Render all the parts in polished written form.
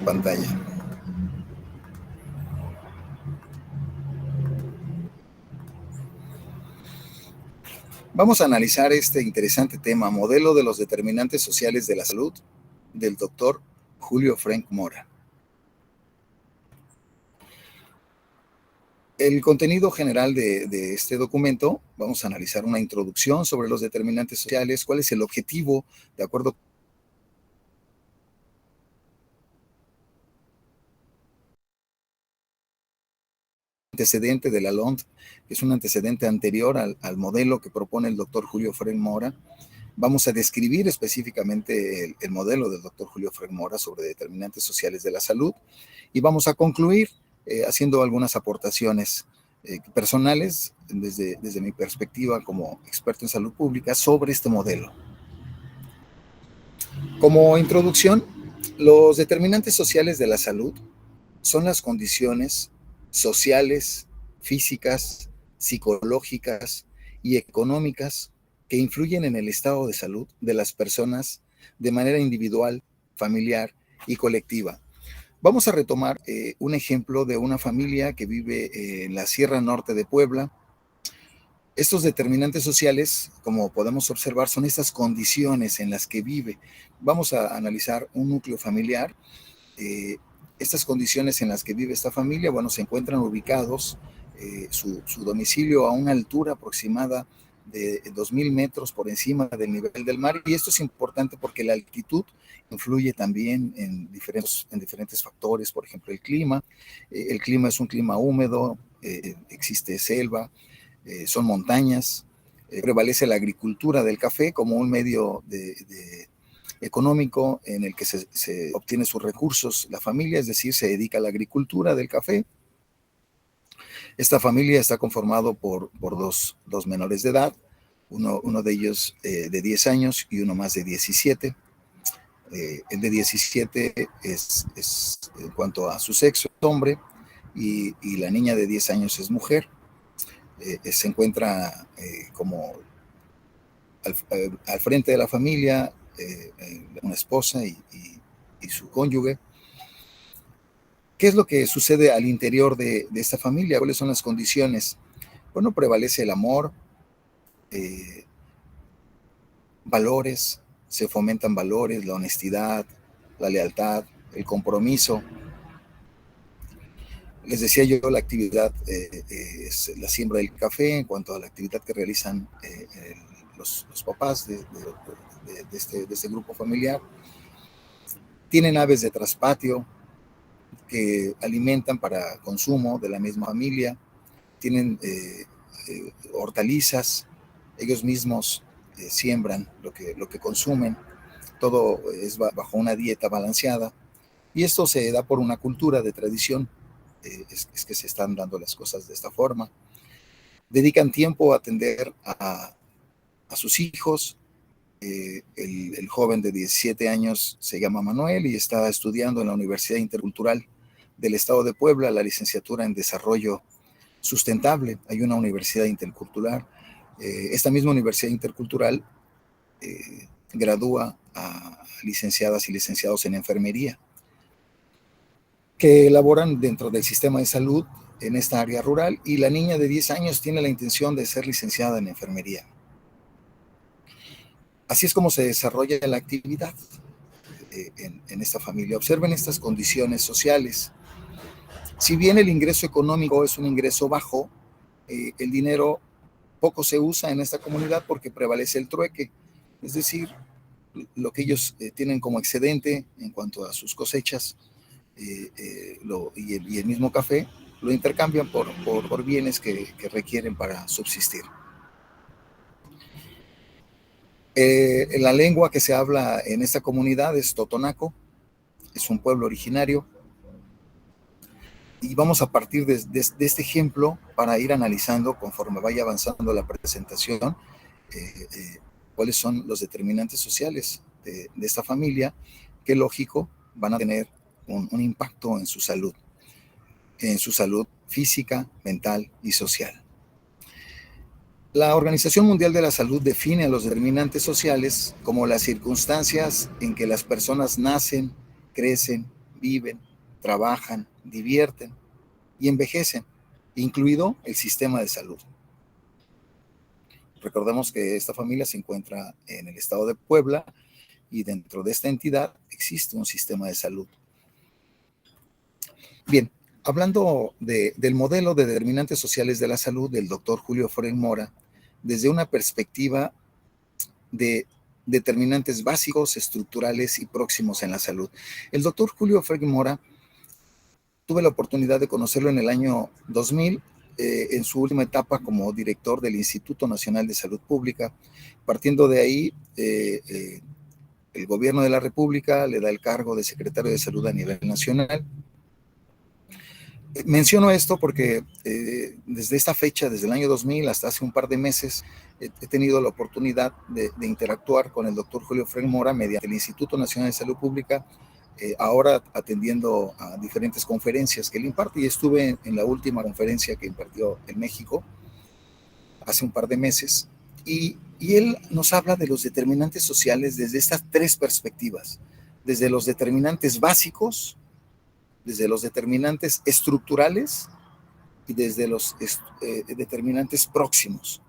pantalla. Vamos a analizar este interesante tema, modelo de los determinantes sociales de la salud, del doctor Julio Frank Mora. El contenido general de este documento, vamos a analizar una introducción sobre los determinantes sociales, cuál es el objetivo, de acuerdo antecedente de la LOMD, que es un antecedente anterior al modelo que propone el doctor Julio Frank Mora. Vamos a describir específicamente el modelo del doctor Julio Frank Mora sobre determinantes sociales de la salud y vamos a concluir haciendo algunas aportaciones personales desde mi perspectiva como experto en salud pública sobre este modelo. Como introducción, los determinantes sociales de la salud son las condiciones sociales, físicas, psicológicas y económicas que influyen en el estado de salud de las personas de manera individual, familiar y colectiva. Vamos a retomar un ejemplo de una familia que vive en la Sierra Norte de Puebla. Estos determinantes sociales, como podemos observar, son estas condiciones en las que vive. Vamos a analizar un núcleo familiar. Estas condiciones en las que vive esta familia, bueno, se encuentran ubicados su domicilio a una altura aproximada de 2,000 metros por encima del nivel del mar, y esto es importante porque la altitud influye también en diferentes factores, por ejemplo, el clima. El clima es un clima húmedo, existe selva, son montañas, prevalece la agricultura del café como un medio económico en el que se obtiene sus recursos la familia, es decir, se dedica a la agricultura del café. Esta familia está conformado por dos menores de edad, uno de ellos de 10 años y uno más de 17. El de 17 es en cuanto a su sexo, es hombre, y la niña de 10 años es mujer. Se encuentra como al frente de la familia una esposa y su cónyuge. ¿Qué es lo que sucede al interior de esta familia? ¿Cuáles son las condiciones? Bueno, prevalece el amor, valores, se fomentan valores, la honestidad, la lealtad, el compromiso. Les decía yo, la actividad es la siembra del café. En cuanto a la actividad que realizan los papás de este grupo familiar, tienen aves de traspatio que alimentan para consumo de la misma familia, tienen hortalizas, ellos mismos siembran lo que consumen, todo es bajo una dieta balanceada, y esto se da por una cultura de tradición, es que se están dando las cosas de esta forma. Dedican tiempo a atender a sus hijos. El joven de 17 años se llama Manuel y está estudiando en la Universidad Intercultural del Estado de Puebla la licenciatura en Desarrollo Sustentable. Hay una universidad intercultural. Esta misma universidad intercultural gradúa a licenciadas y licenciados en enfermería que laboran dentro del sistema de salud en esta área rural, y la niña de 10 años tiene la intención de ser licenciada en enfermería. Así es como se desarrolla la actividad en esta familia. Observen estas condiciones sociales. Si bien el ingreso económico es un ingreso bajo, el dinero poco se usa en esta comunidad porque prevalece el trueque, es decir, lo que ellos tienen como excedente en cuanto a sus cosechas y el mismo café, lo intercambian por bienes que requieren para subsistir. La lengua que se habla en esta comunidad es totonaco, es un pueblo originario, y vamos a partir de este ejemplo para ir analizando conforme vaya avanzando la presentación cuáles son los determinantes sociales de esta familia, que lógico van a tener un impacto en su salud física, mental y social. La Organización Mundial de la Salud define a los determinantes sociales como las circunstancias en que las personas nacen, crecen, viven, trabajan, divierten y envejecen, incluido el sistema de salud. Recordemos que esta familia se encuentra en el estado de Puebla y dentro de esta entidad existe un sistema de salud. Bien, hablando del modelo de determinantes sociales de la salud del doctor Julio Fren Mora, desde una perspectiva de determinantes básicos, estructurales y próximos en la salud. El doctor Julio Fren Mora, tuve la oportunidad de conocerlo en el año 2000, en su última etapa como director del Instituto Nacional de Salud Pública. Partiendo de ahí, el gobierno de la República le da el cargo de secretario de Salud a nivel nacional. Menciono esto porque desde esta fecha, desde el año 2000 hasta hace un par de meses, he tenido la oportunidad de interactuar con el doctor Julio Fren Mora mediante el Instituto Nacional de Salud Pública, ahora atendiendo a diferentes conferencias que él imparte, y estuve en la última conferencia que impartió en México hace un par de meses, y él nos habla de los determinantes sociales desde estas tres perspectivas, desde los determinantes básicos, desde los determinantes estructurales y desde los determinantes próximos.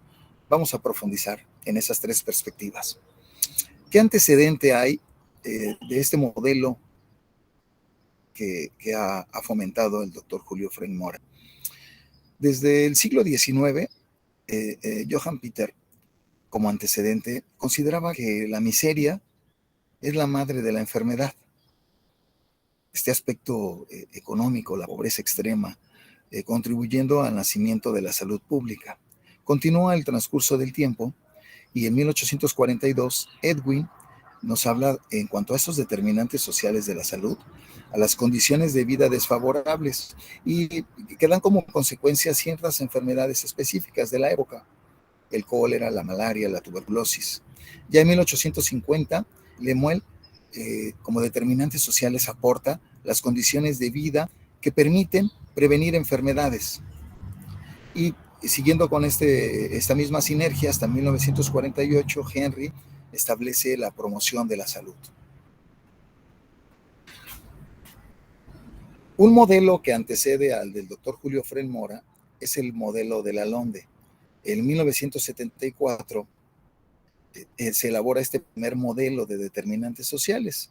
Vamos a profundizar en esas tres perspectivas. ¿Qué antecedente hay de este modelo que ha fomentado el doctor Julio Fren Mora? Desde el siglo XIX, Johann Peter, como antecedente, consideraba que la miseria es la madre de la enfermedad. Este aspecto económico, la pobreza extrema, contribuyendo al nacimiento de la salud pública. Continúa el transcurso del tiempo y en 1842 Edwin nos habla en cuanto a esos determinantes sociales de la salud, a las condiciones de vida desfavorables y que dan como consecuencia ciertas enfermedades específicas de la época, el cólera, la malaria, la tuberculosis. Ya en 1850, Lemuel, como determinantes sociales, aporta las condiciones de vida que permiten prevenir enfermedades. Y siguiendo con esta misma sinergia, hasta 1948, Henry establece la promoción de la salud. Un modelo que antecede al del doctor Julio Fren Mora es el modelo de Lalonde. En 1974 se elabora este primer modelo de determinantes sociales.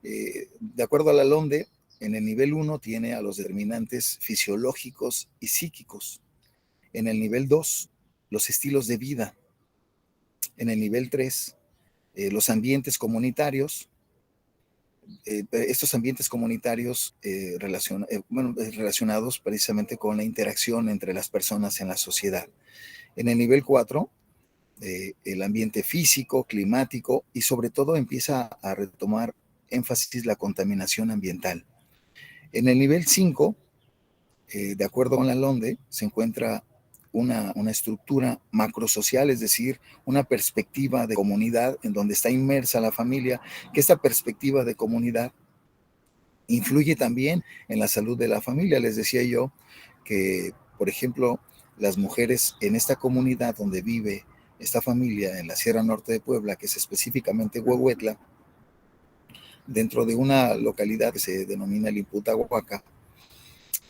De acuerdo a Lalonde, en el nivel 1 tiene a los determinantes fisiológicos y psíquicos. En el nivel 2, los estilos de vida. En el nivel 3, los ambientes comunitarios. Estos ambientes comunitarios relacionados precisamente con la interacción entre las personas en la sociedad. En el nivel 4, el ambiente físico, climático y sobre todo empieza a retomar énfasis la contaminación ambiental. En el nivel 5, de acuerdo con Lalonde, se encuentra una estructura macrosocial, es decir, una perspectiva de comunidad en donde está inmersa la familia, que esta perspectiva de comunidad influye también en la salud de la familia. Les decía yo que, por ejemplo, las mujeres en esta comunidad donde vive esta familia en la Sierra Norte de Puebla, que es específicamente Huehuetla, dentro de una localidad que se denomina Limputahuaca,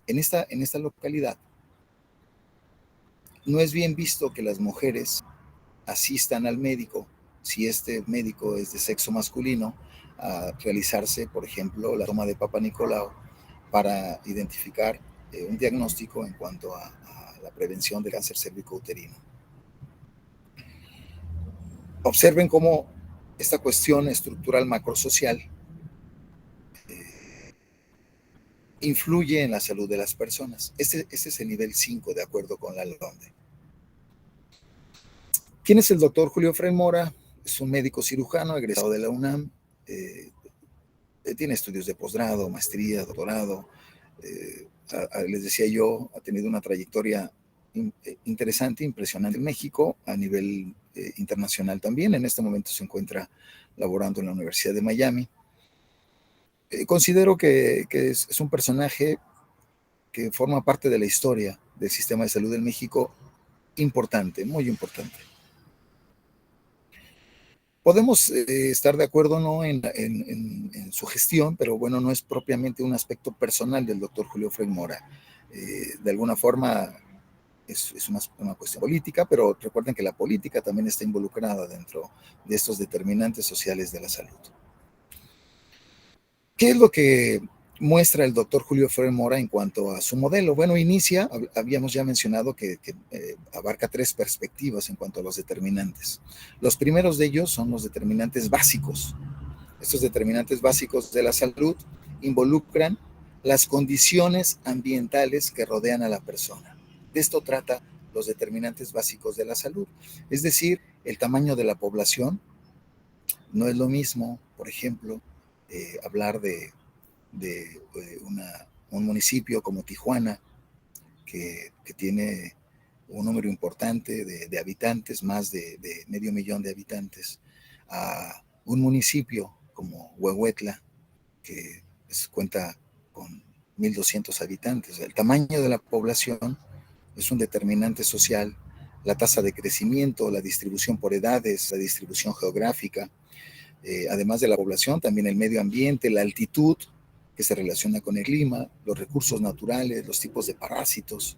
en esta localidad no es bien visto que las mujeres asistan al médico, si este médico es de sexo masculino, a realizarse, por ejemplo, la toma de Papa Nicolau para identificar un diagnóstico en cuanto a la prevención del cáncer cérvico-uterino. Observen cómo esta cuestión estructural macrosocial influye en la salud de las personas. Este es el nivel 5, de acuerdo con Lalonde. ¿Quién es el doctor Julio Fren Mora? Es un médico cirujano egresado de la UNAM. Tiene estudios de posgrado, maestría, doctorado. Les decía yo, ha tenido una trayectoria interesante, impresionante en México, a nivel internacional también. En este momento se encuentra laborando en la Universidad de Miami. Considero que es un personaje que forma parte de la historia del sistema de salud en México importante, muy importante. Podemos estar de acuerdo o no en su gestión, pero bueno, no es propiamente un aspecto personal del doctor Julio Frei Mora. De alguna forma es una cuestión política, pero recuerden que la política también está involucrada dentro de estos determinantes sociales de la salud. ¿Qué es lo que muestra el doctor Julio Frei Mora en cuanto a su modelo? Bueno, habíamos ya mencionado que abarca tres perspectivas en cuanto a los determinantes. Los primeros de ellos son los determinantes básicos. Estos determinantes básicos de la salud involucran las condiciones ambientales que rodean a la persona. De esto trata los determinantes básicos de la salud. Es decir, el tamaño de la población. No es lo mismo, por ejemplo, hablar de un municipio como Tijuana, que tiene un número importante de habitantes, más de 500,000 de habitantes, a un municipio como Huehuetla, que cuenta con 1,200 habitantes. El tamaño de la población es un determinante social, la tasa de crecimiento, la distribución por edades, la distribución geográfica, además de la población, también el medio ambiente, la altitud, que se relaciona con el clima, los recursos naturales, los tipos de parásitos.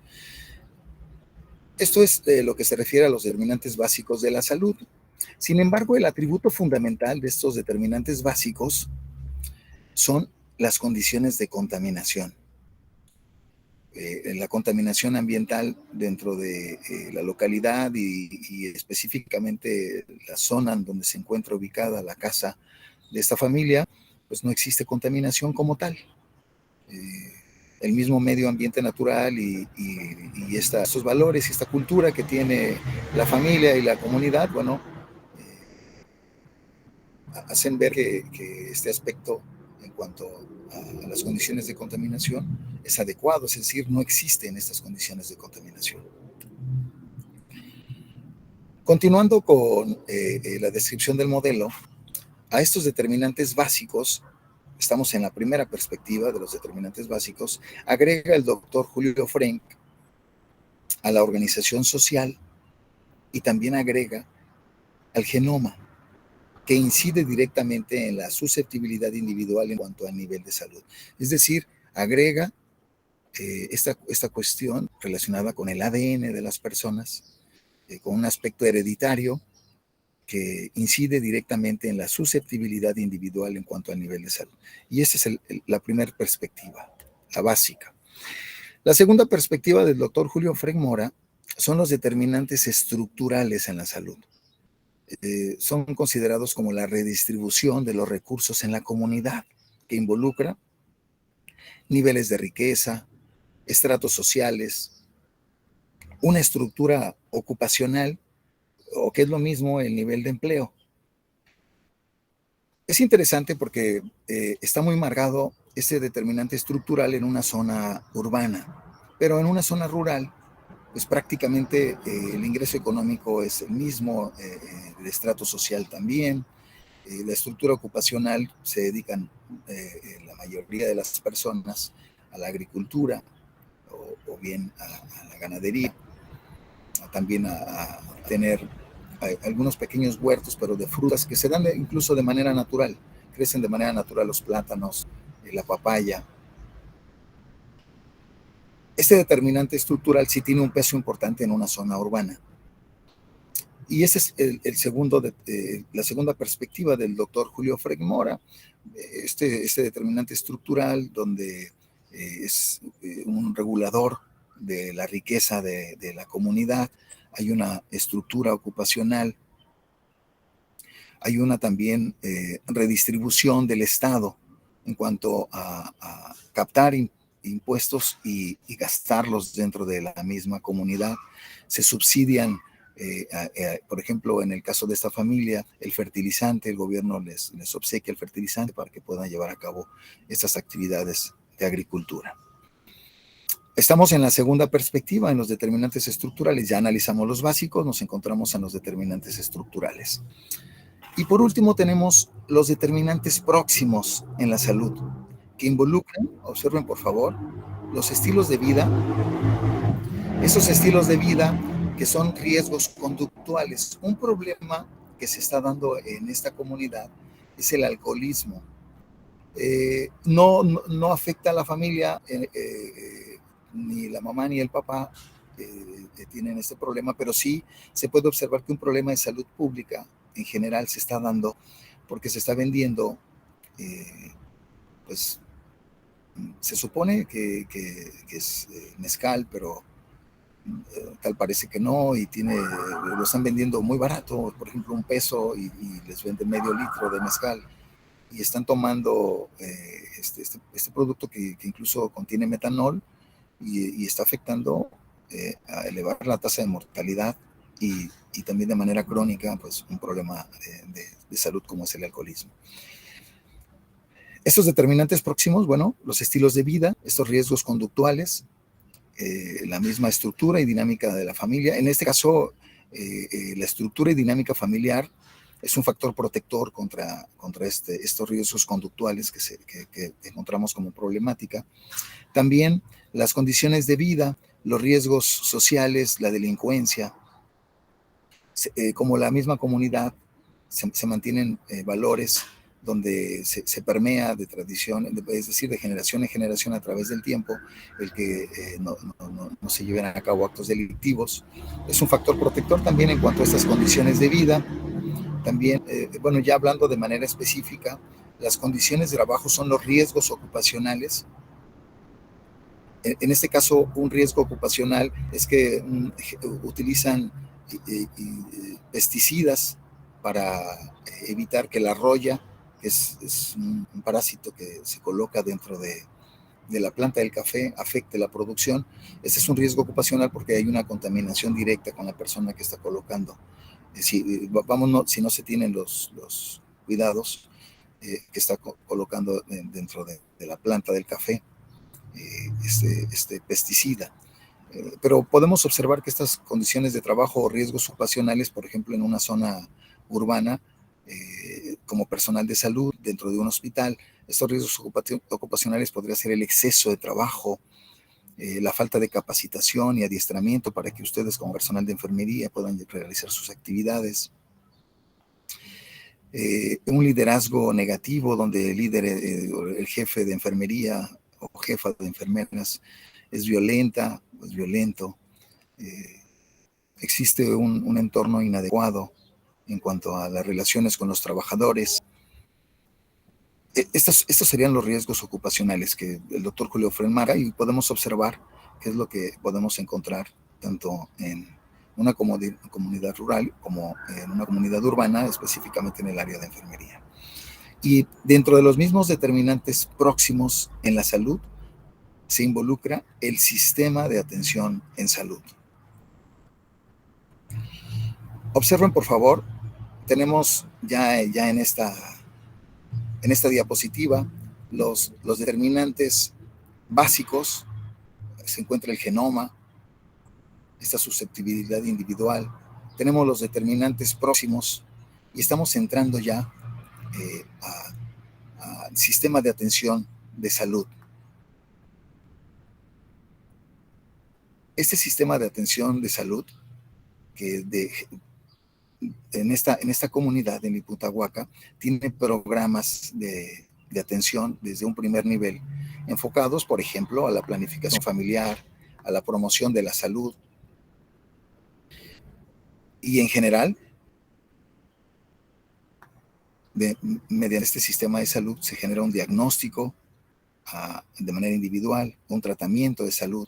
Esto es lo que se refiere a los determinantes básicos de la salud. Sin embargo, el atributo fundamental de estos determinantes básicos son las condiciones de contaminación. La contaminación ambiental dentro de la localidad y específicamente la zona en donde se encuentra ubicada la casa de esta familia, pues no existe contaminación como tal. El mismo medio ambiente natural y estos valores y esta cultura que tiene la familia y la comunidad, bueno, hacen ver que este aspecto en cuanto a las condiciones de contaminación es adecuado, es decir, no existen estas condiciones de contaminación. Continuando con la descripción del modelo, a estos determinantes básicos, estamos en la primera perspectiva de los determinantes básicos, agrega el doctor Julio Frenk a la organización social y también agrega al genoma, que incide directamente en la susceptibilidad individual en cuanto al nivel de salud. Es decir, agrega esta cuestión relacionada con el ADN de las personas, con un aspecto hereditario que incide directamente en la susceptibilidad individual en cuanto al nivel de salud. Y esa es la primera perspectiva, la básica. La segunda perspectiva del doctor Julio Frei Mora son los determinantes estructurales en la salud. Son considerados como la redistribución de los recursos en la comunidad, que involucra niveles de riqueza, estratos sociales, una estructura ocupacional, o que es lo mismo el nivel de empleo. Es interesante porque está muy marcado este determinante estructural en una zona urbana, pero en una zona rural, pues prácticamente el ingreso económico es el mismo, el estrato social también, la estructura ocupacional se dedican la mayoría de las personas a la agricultura o bien a la ganadería, también a tener algunos pequeños huertos, pero de frutas que se dan incluso de manera natural, crecen de manera natural los plátanos, la papaya. Este determinante estructural sí tiene un peso importante en una zona urbana. Y esa es la segunda perspectiva del doctor Julio Frei Mora, este determinante estructural donde es un regulador de la riqueza de la comunidad, hay una estructura ocupacional, hay una también redistribución del Estado en cuanto a captar impuestos y gastarlos dentro de la misma comunidad. Se subsidian, por ejemplo, en el caso de esta familia, el fertilizante, el gobierno les obsequia el fertilizante para que puedan llevar a cabo estas actividades de agricultura. Estamos en la segunda perspectiva, en los determinantes estructurales. Ya analizamos los básicos, nos encontramos en los determinantes estructurales. Y por último tenemos los determinantes próximos en la salud, que involucran, observen por favor, los estilos de vida, esos estilos de vida que son riesgos conductuales. Un problema que se está dando en esta comunidad es el alcoholismo. No afecta a la familia, ni la mamá ni el papá tienen este problema, pero sí se puede observar que un problema de salud pública en general se está dando porque se está vendiendo, pues se supone que es mezcal, pero tal parece que no, y lo están vendiendo muy barato, por ejemplo $1, y les venden medio litro de mezcal, y están tomando este producto que incluso contiene metanol y está afectando a elevar la tasa de mortalidad y también de manera crónica, pues un problema de salud como es el alcoholismo. Estos determinantes próximos, bueno, los estilos de vida, estos riesgos conductuales, la misma estructura y dinámica de la familia. En este caso, la estructura y dinámica familiar es un factor protector contra estos riesgos conductuales que encontramos como problemática. También las condiciones de vida, los riesgos sociales, la delincuencia, como la misma comunidad, se mantienen valores donde se permea de tradición, es decir, de generación en generación a través del tiempo, el que no se lleven a cabo actos delictivos. Es un factor protector también en cuanto a estas condiciones de vida. También, bueno, ya hablando de manera específica, las condiciones de trabajo son los riesgos ocupacionales. En este caso, un riesgo ocupacional es que utilizan pesticidas para evitar que la roya, que es un parásito que se coloca dentro de la planta del café, afecte la producción. Ese es un riesgo ocupacional porque hay una contaminación directa con la persona que está colocando. Si no se tienen los cuidados que está colocando dentro de la planta del café este pesticida. Pero podemos observar que estas condiciones de trabajo o riesgos ocupacionales, por ejemplo, en una zona urbana, como personal de salud dentro de un hospital, estos riesgos ocupacionales podría ser el exceso de trabajo, la falta de capacitación y adiestramiento para que ustedes como personal de enfermería puedan realizar sus actividades. Un liderazgo negativo donde el líder, el jefe de enfermería o jefa de enfermeras es violenta o es violento. Existe un entorno inadecuado en cuanto a las relaciones con los trabajadores. Estos serían los riesgos ocupacionales que el doctor Julio Fren marca, y podemos observar qué es lo que podemos encontrar tanto en una comunidad rural como en una comunidad urbana, específicamente en el área de enfermería. Y dentro de los mismos determinantes próximos en la salud se involucra el sistema de atención en salud. Observen, por favor, tenemos ya en esta diapositiva los determinantes básicos. Se encuentra el genoma, esta susceptibilidad individual. Tenemos los determinantes próximos y estamos entrando ya al sistema de atención de salud. Este sistema de atención de salud que en esta comunidad de Liputahuaca tiene programas de atención desde un primer nivel, enfocados, por ejemplo, a la planificación familiar, a la promoción de la salud. Y en general, mediante este sistema de salud se genera un diagnóstico de manera individual, un tratamiento de salud.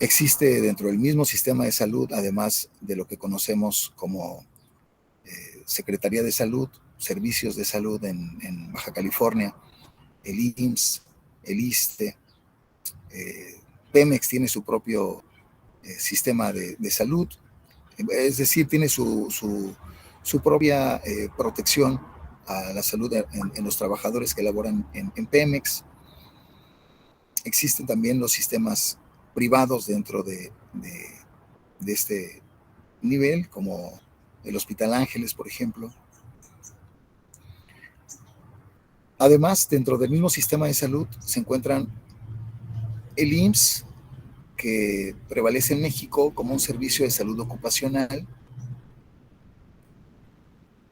Existe dentro del mismo sistema de salud, además de lo que conocemos como Secretaría de Salud, servicios de salud en Baja California, el IMSS, el ISSSTE, Pemex tiene su propio sistema de salud, es decir, tiene su propia protección a la salud en los trabajadores que laboran en Pemex. Existen también los sistemas privados dentro de este nivel, como el Hospital Ángeles, por ejemplo. Además, dentro del mismo sistema de salud se encuentran el IMSS, que prevalece en México como un servicio de salud ocupacional,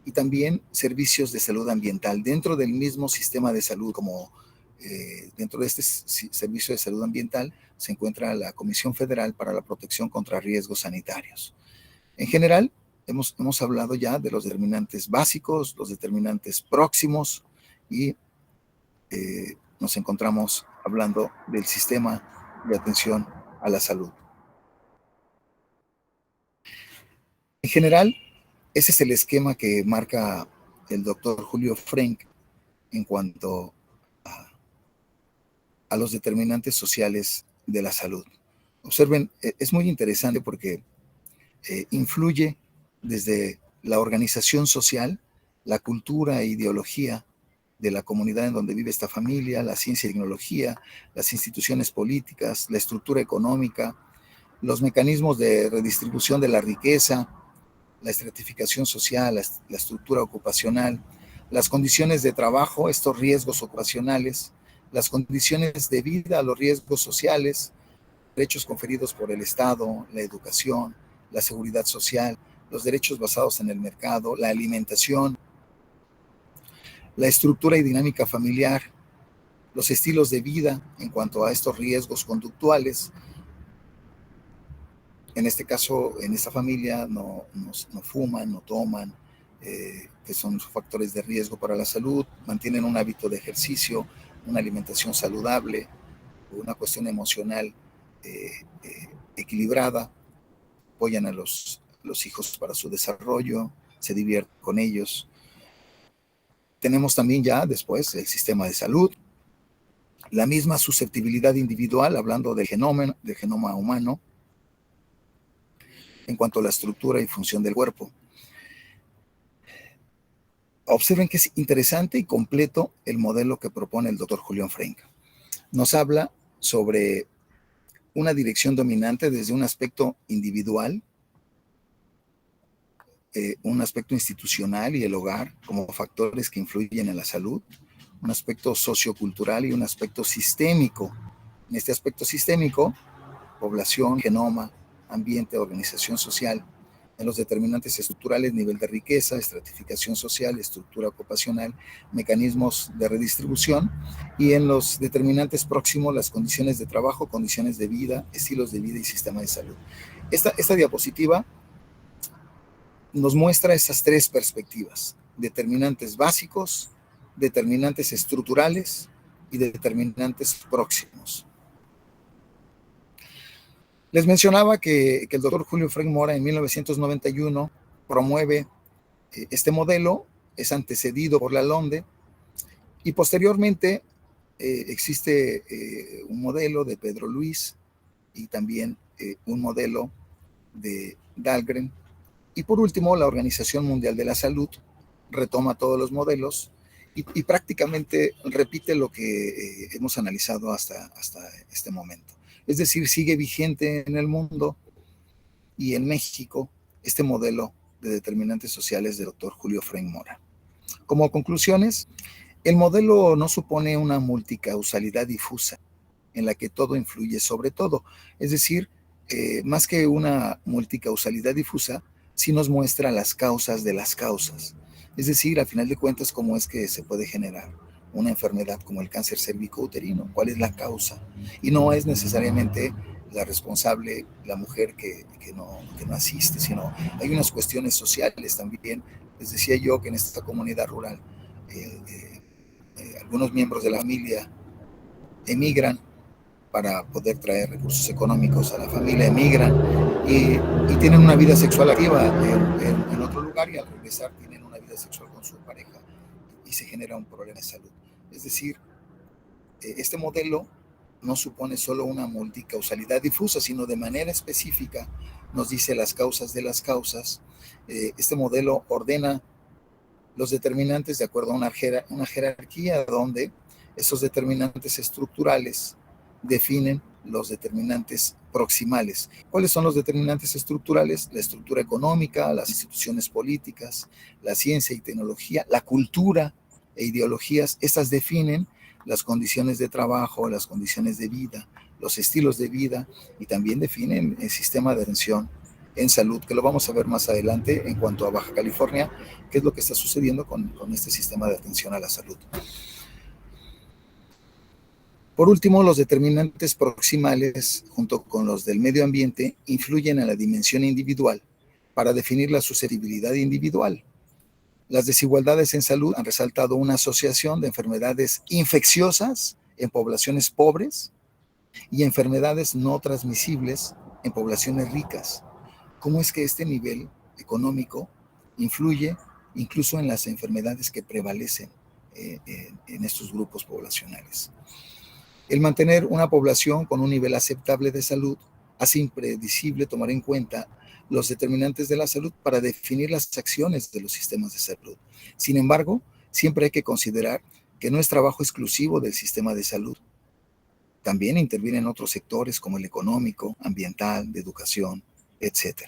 y también servicios de salud ambiental dentro del mismo sistema de salud. Como dentro de este servicio de salud ambiental se encuentra la Comisión Federal para la Protección contra Riesgos Sanitarios. En general, hemos hablado ya de los determinantes básicos, los determinantes próximos, y nos encontramos hablando del sistema de atención a la salud. En general, ese es el esquema que marca el doctor Julio Frenk en cuanto a los determinantes sociales de la salud. Observen, es muy interesante porque influye desde la organización social, la cultura e ideología de la comunidad en donde vive esta familia, la ciencia y tecnología, las instituciones políticas, la estructura económica, los mecanismos de redistribución de la riqueza, la estratificación social, la estructura ocupacional, las condiciones de trabajo, estos riesgos ocupacionales, las condiciones de vida, los riesgos sociales, derechos conferidos por el Estado, la educación, la seguridad social, los derechos basados en el mercado, la alimentación, la estructura y dinámica familiar, los estilos de vida en cuanto a estos riesgos conductuales. En este caso, en esta familia no fuman, no toman, que son factores de riesgo para la salud, mantienen un hábito de ejercicio, una alimentación saludable, una cuestión emocional equilibrada, apoyan a los hijos para su desarrollo, se divierten con ellos. Tenemos también ya después el sistema de salud, la misma susceptibilidad individual, hablando del genoma humano, en cuanto a la estructura y función del cuerpo. Observen que es interesante y completo el modelo que propone el doctor Julián Frenk. Nos habla sobre una dirección dominante desde un aspecto individual, un aspecto institucional y el hogar como factores que influyen en la salud, un aspecto sociocultural y un aspecto sistémico. En este aspecto sistémico, población, genoma, ambiente, organización social. En los determinantes estructurales, nivel de riqueza, estratificación social, estructura ocupacional, mecanismos de redistribución. Y en los determinantes próximos, las condiciones de trabajo, condiciones de vida, estilos de vida y sistema de salud. Esta diapositiva nos muestra esas tres perspectivas: determinantes básicos, determinantes estructurales y determinantes próximos. Les mencionaba que el doctor Julio Frenk Mora en 1991 promueve este modelo, es antecedido por Lalonde, y posteriormente existe un modelo de Pedro Luis y también un modelo de Dahlgren. Y por último, la Organización Mundial de la Salud retoma todos los modelos y prácticamente repite lo que hemos analizado hasta este momento. Es decir, sigue vigente en el mundo y en México este modelo de determinantes sociales del doctor Julio Frenk Mora. Como conclusiones, el modelo no supone una multicausalidad difusa en la que todo influye sobre todo. Es decir, más que una multicausalidad difusa, sí nos muestra las causas de las causas. Es decir, al final de cuentas, cómo es que se puede generar una enfermedad como el cáncer cérvico-uterino, cuál es la causa. Y no es necesariamente la responsable la mujer que no asiste, sino hay unas cuestiones sociales también. Les decía yo que en esta comunidad rural algunos miembros de la familia emigran para poder traer recursos económicos a la familia, emigran y tienen una vida sexual activa en otro lugar, y al regresar tienen una vida sexual con su pareja y se genera un problema de salud. Es decir, este modelo no supone solo una multicausalidad difusa, sino de manera específica nos dice las causas de las causas. Este modelo ordena los determinantes de acuerdo a una jerarquía donde esos determinantes estructurales definen los determinantes proximales. ¿Cuáles son los determinantes estructurales? La estructura económica, las instituciones políticas, la ciencia y tecnología, la cultura e ideologías. Estas definen las condiciones de trabajo, las condiciones de vida, los estilos de vida, y también definen el sistema de atención en salud, que lo vamos a ver más adelante en cuanto a Baja California, qué es lo que está sucediendo con este sistema de atención a la salud. Por último, los determinantes proximales, junto con los del medio ambiente, influyen en la dimensión individual para definir la susceptibilidad individual. Las desigualdades en salud han resaltado una asociación de enfermedades infecciosas en poblaciones pobres y enfermedades no transmisibles en poblaciones ricas. ¿Cómo es que este nivel económico influye incluso en las enfermedades que prevalecen en estos grupos poblacionales? El mantener una población con un nivel aceptable de salud hace impredecible tomar en cuenta los determinantes de la salud para definir las acciones de los sistemas de salud. Sin embargo, siempre hay que considerar que no es trabajo exclusivo del sistema de salud. También intervienen otros sectores como el económico, ambiental, de educación, etc.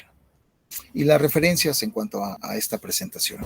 Y las referencias en cuanto a esta presentación.